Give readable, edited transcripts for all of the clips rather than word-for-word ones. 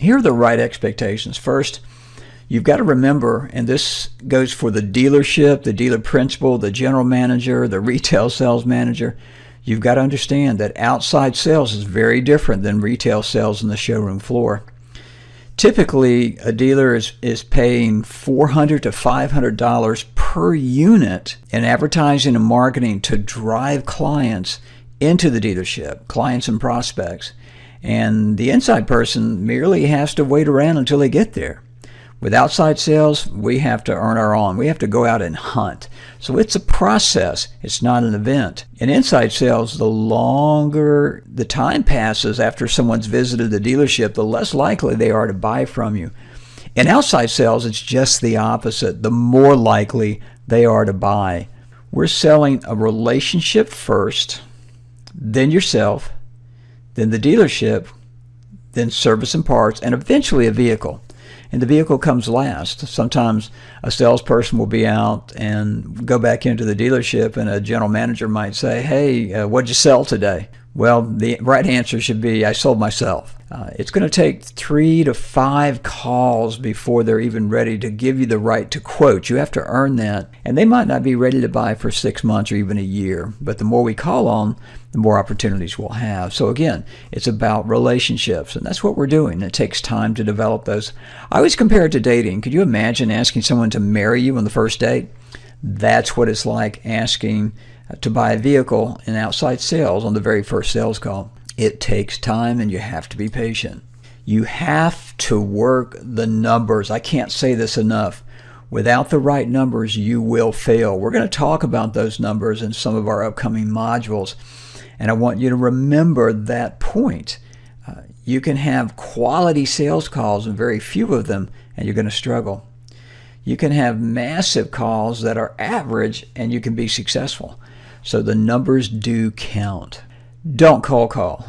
Here are the right expectations. First, you've got to remember, and this goes for the dealership, the dealer principal, the general manager, the retail sales manager, you've got to understand that outside sales is very different than retail sales on the showroom floor. Typically, a dealer is paying $400 to $500 per unit in advertising and marketing to drive clients into the dealership, clients and prospects. And the inside person merely has to wait around until they get there. With outside sales, we have to earn our own. We have to go out and hunt. So it's a process. It's not an event. In inside sales, the longer the time passes after someone's visited the dealership, the less likely they are to buy from you. In outside sales, it's just the opposite. The more likely they are to buy. We're selling a relationship first, then yourself, then the dealership, then service and parts, and eventually a vehicle. And the vehicle comes last. Sometimes a salesperson will be out and go back into the dealership, and a general manager might say, hey, what'd you sell today? Well, the right answer should be, I sold myself. It's going to take 3 to 5 calls before they're even ready to give you the right to quote. You have to earn that. And they might not be ready to buy for 6 months or even a year. But the more we call on, the more opportunities we'll have. So again, it's about relationships. And that's what we're doing. It takes time to develop those. I always compare it to dating. Could you imagine asking someone to marry you on the first date? That's what it's like asking to buy a vehicle in outside sales on the very first sales call. It takes time, and you have to be patient. You have to work the numbers. I can't say this enough. Without the right numbers, you will fail. We're going to talk about those numbers in some of our upcoming modules, and I want you to remember that point. You can have quality sales calls and very few of them, and you're going to struggle. You can have massive calls that are average, and you can be successful. So the numbers do count. Don't cold call.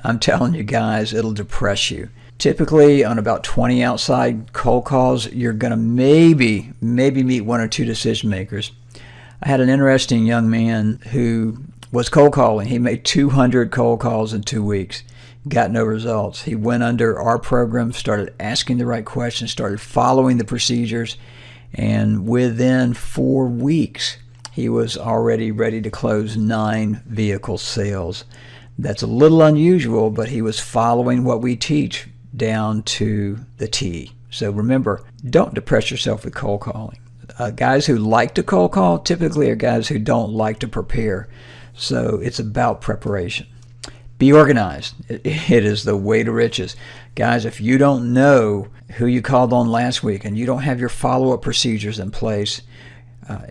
I'm telling you guys, it'll depress you. Typically, on about 20 outside cold calls, you're going to maybe meet 1 or 2 decision makers. I had an interesting young man who was cold calling. He made 200 cold calls in 2 weeks, got no results. He went under our program, started asking the right questions, started following the procedures, and within 4 weeks, he was already ready to close 9 vehicle sales. That's a little unusual, but he was following what we teach down to the T. So remember, don't depress yourself with cold calling. Guys who like to cold call typically are guys who don't like to prepare. So it's about preparation. Be organized. It is the way to riches. Guys, if you don't know who you called on last week and you don't have your follow-up procedures in place,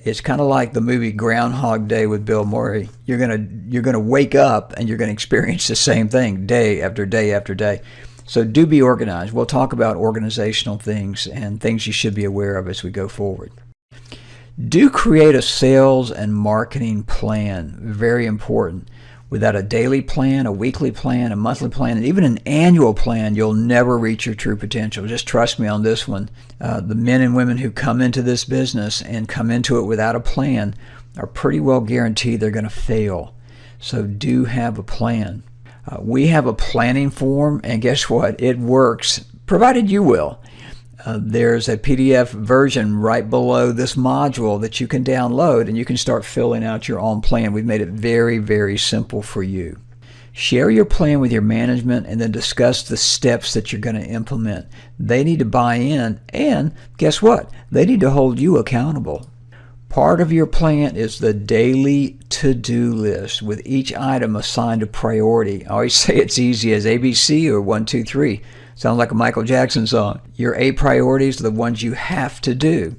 it's kind of like the movie Groundhog Day with Bill Murray. You're gonna wake up and you're gonna experience the same thing day after day after day. So do be organized. We'll talk about organizational things and things you should be aware of as we go forward. Do create a sales and marketing plan. Very important. Without a daily plan, a weekly plan, a monthly plan, and even an annual plan, you'll never reach your true potential. Just trust me on this one. The men and women who come into this business and come into it without a plan are pretty well guaranteed they're going to fail. So do have a plan. We have a planning form, and guess what? It works, provided you will. There's a PDF version right below this module that you can download, and you can start filling out your own plan. We've made it very, very simple for you. Share your plan with your management and then discuss the steps that you're going to implement. They need to buy in, and guess what? They need to hold you accountable. Part of your plan is the daily to-do list with each item assigned a priority. I always say it's easy as ABC or 1, 2, 3. Sounds like a Michael Jackson song. Your A priorities are the ones you have to do.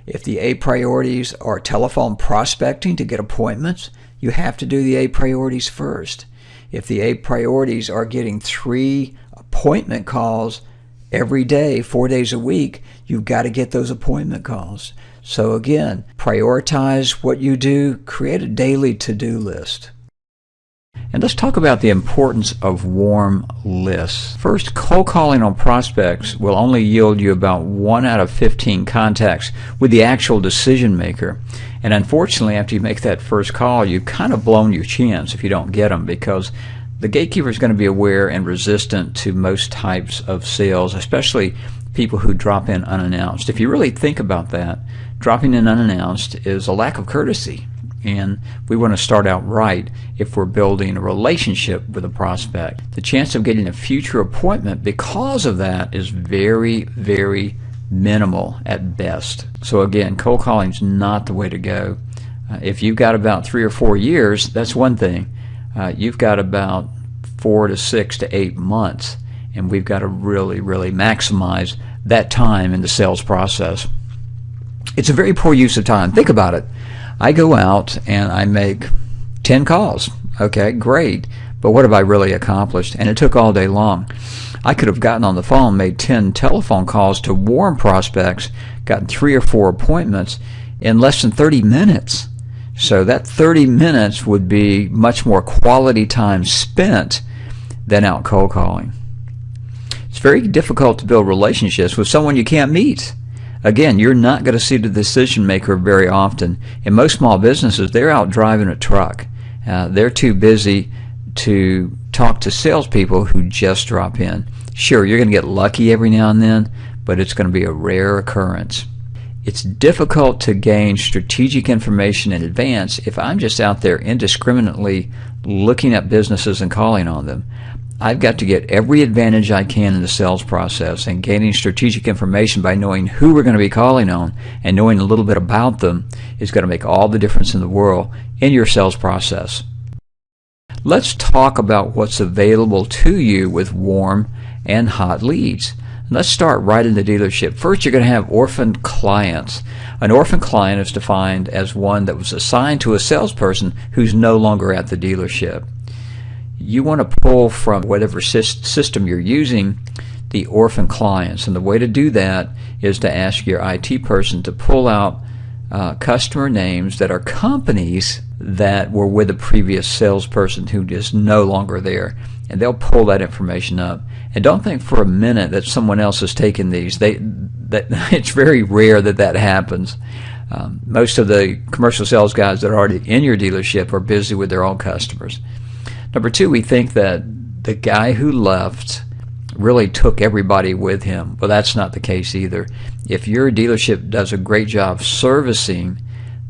If the A priorities are telephone prospecting to get appointments, you have to do the A priorities first. If the A priorities are getting 3 appointment calls every day, 4 days a week, you've got to get those appointment calls. So again, prioritize what you do, create a daily to-do list. And let's talk about the importance of warm lists. First, cold calling on prospects will only yield you about 1 out of 15 contacts with the actual decision maker. And unfortunately, after you make that first call, you've kind of blown your chance if you don't get them, because The gatekeeper is going to be aware and resistant to most types of sales, especially people who drop in unannounced. If you really think about that, dropping in unannounced is a lack of courtesy, and we want to start out right if we're building a relationship with a prospect. The chance of getting a future appointment because of that is very, very minimal at best. So again, cold calling is not the way to go. If you've got about 3 or 4 years, that's one thing. You've got about 4 to 6 to 8 months, and we've got to really, really maximize that time in the sales process. It's a very poor use of time. Think about it. I go out and I make 10 calls. Okay, great. But what have I really accomplished? And it took all day long. I could have gotten on the phone, made 10 telephone calls to warm prospects, gotten 3 or 4 appointments in less than 30 minutes. So that 30 minutes would be much more quality time spent than out cold calling. It's very difficult to build relationships with someone you can't meet. Again, you're not going to see the decision maker very often. In most small businesses, they're out driving a truck. They're too busy to talk to salespeople who just drop in. Sure, you're going to get lucky every now and then, but it's going to be a rare occurrence. It's difficult to gain strategic information in advance if I'm just out there indiscriminately looking at businesses and calling on them. I've got to get every advantage I can in the sales process, and gaining strategic information by knowing who we're going to be calling on and knowing a little bit about them is going to make all the difference in the world in your sales process. Let's talk about what's available to you with warm and hot leads. Let's start right in the dealership. First, you're going to have orphan clients. An orphan client is defined as one that was assigned to a salesperson who's no longer at the dealership. You want to pull from whatever system you're using the orphan clients, and the way to do that is to ask your IT person to pull out customer names that are companies that were with a previous salesperson who is no longer there, and they'll pull that information up. And don't think for a minute that someone else has taken these. It's very rare that happens. Most of the commercial sales guys that are already in your dealership are busy with their own customers. Number 2, we think that the guy who left really took everybody with him. Well, that's not the case either. If your dealership does a great job servicing,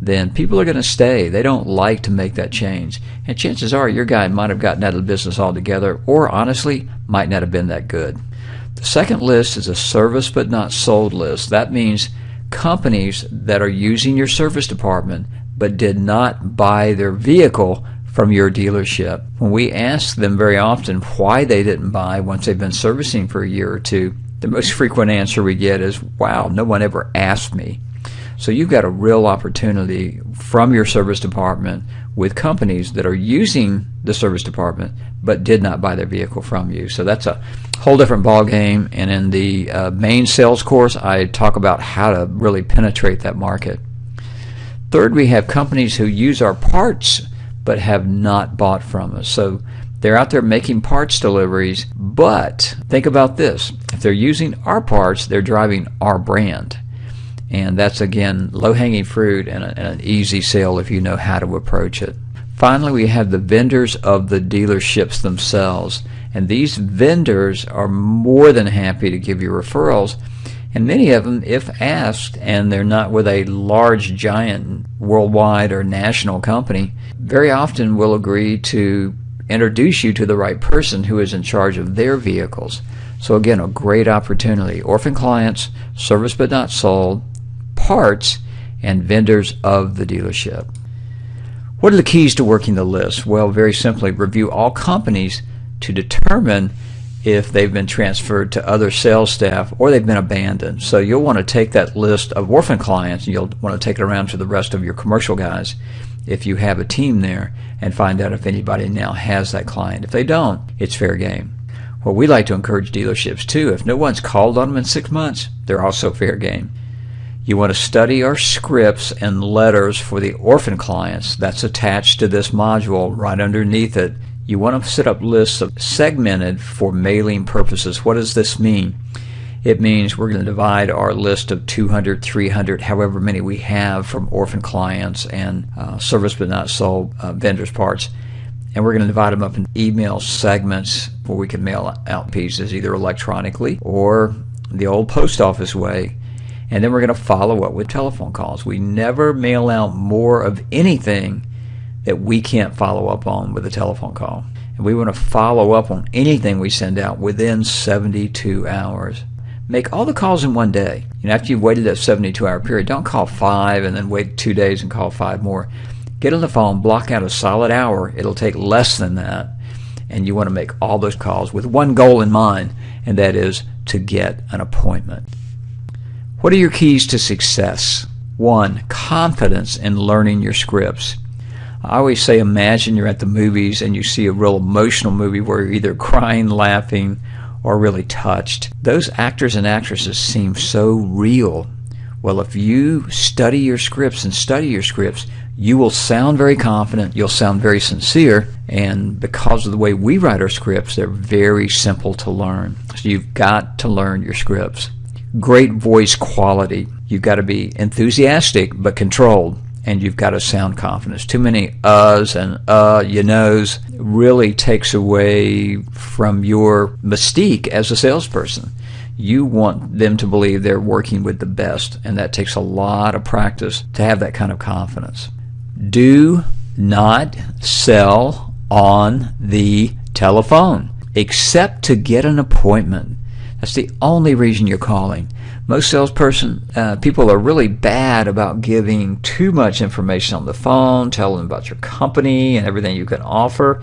then people are going to stay. They don't like to make that change. And chances are your guy might have gotten out of the business altogether, or honestly, might not have been that good. The second list is a service but not sold list. That means companies that are using your service department but did not buy their vehicle from your dealership. When we ask them very often why they didn't buy once they've been servicing for a year or two, the most frequent answer we get is, wow, no one ever asked me. So you've got a real opportunity from your service department with companies that are using the service department but did not buy their vehicle from you. So that's a whole different ball game, and in the main sales course I talk about how to really penetrate that market. Third, we have companies who use our parts but have not bought from us. So they're out there making parts deliveries, but think about this. If they're using our parts, they're driving our brand. And that's, again, low-hanging fruit and an easy sale if you know how to approach it. Finally, we have the vendors of the dealerships themselves. And these vendors are more than happy to give you referrals. And many of them, if asked, and they're not with a large, giant, worldwide or national company, very often will agree to introduce you to the right person who is in charge of their vehicles. So again, a great opportunity. Orphan clients, service but not sold, parts, and vendors of the dealership. What are the keys to working the list? Well, very simply, review all companies to determine if they've been transferred to other sales staff or they've been abandoned. So you'll want to take that list of orphan clients and you'll want to take it around to the rest of your commercial guys if you have a team there and find out if anybody now has that client. If they don't, it's fair game. Well, we like to encourage dealerships too. If no one's called on them in 6 months, they're also fair game. You want to study our scripts and letters for the orphan clients. That's attached to this module right underneath it. You want to set up lists segmented for mailing purposes. What does this mean? It means we're going to divide our list of 200, 300, however many we have from orphan clients and service but not sold vendors parts And we're going to divide them up in email segments where we can mail out pieces either electronically or the old post office way. And then we're going to follow up with telephone calls. We never mail out more of anything that we can't follow up on with a telephone call. And we want to follow up on anything we send out within 72 hours. Make all the calls in one day. After you've waited that 72-hour period, don't call 5 and then wait 2 days and call 5 more. Get on the phone, block out a solid hour. It'll take less than that. And you want to make all those calls with one goal in mind, and that is to get an appointment. What are your keys to success? 1, confidence in learning your scripts. I always say, imagine you're at the movies and you see a real emotional movie where you're either crying, laughing, or really touched. Those actors and actresses seem so real. Well, if you study your scripts, you will sound very confident, you'll sound very sincere, and because of the way we write our scripts, they're very simple to learn. So you've got to learn your scripts. Great voice quality. You've got to be enthusiastic but controlled, and you've got to sound confident. Too many uhs and you knows really takes away from your mystique as a salesperson. You want them to believe they're working with the best, and that takes a lot of practice to have that kind of confidence. Do not sell on the telephone except to get an appointment. That's the only reason you're calling. Most people are really bad about giving too much information on the phone, telling them about your company and everything you can offer.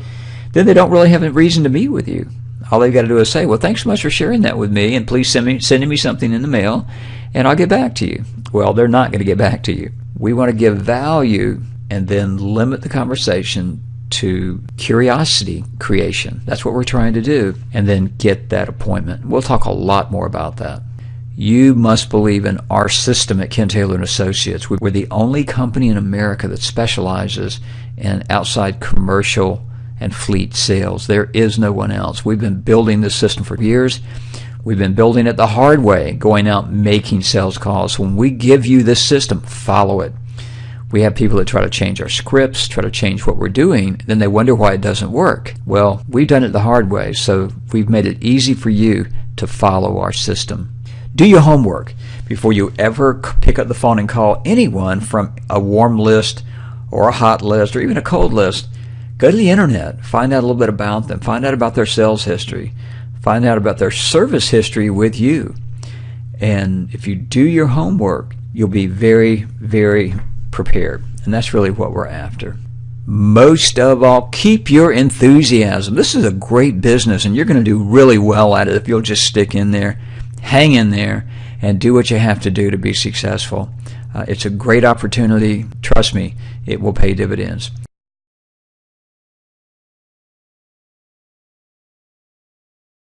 Then they don't really have a reason to meet with you. All they've got to do is say, well, thanks so much for sharing that with me, and please send me something in the mail, and I'll get back to you. Well, they're not going to get back to you. We want to give value and then limit the conversation to curiosity creation. That's what we're trying to do, and then get that appointment. We'll talk a lot more about that. You must believe in our system at Ken Taylor & Associates. We're the only company in America that specializes in outside commercial and fleet sales. There is no one else. We've been building this system for years. We've been building it the hard way, going out making sales calls. When we give you this system, follow it. We have people that try to change our scripts, try to change what we're doing, then they wonder why it doesn't work. Well, we've done it the hard way, so we've made it easy for you to follow our system. Do your homework before you ever pick up the phone and call anyone from a warm list or a hot list or even a cold list. Go to the internet, find out a little bit about them, find out about their sales history, find out about their service history with you. And if you do your homework, you'll be very, very prepared. And that's really what we're after. Most of all, keep your enthusiasm. This is a great business, and you're going to do really well at it if you'll just stick in there, hang in there, and do what you have to do to be successful. It's a great opportunity. Trust me, it will pay dividends.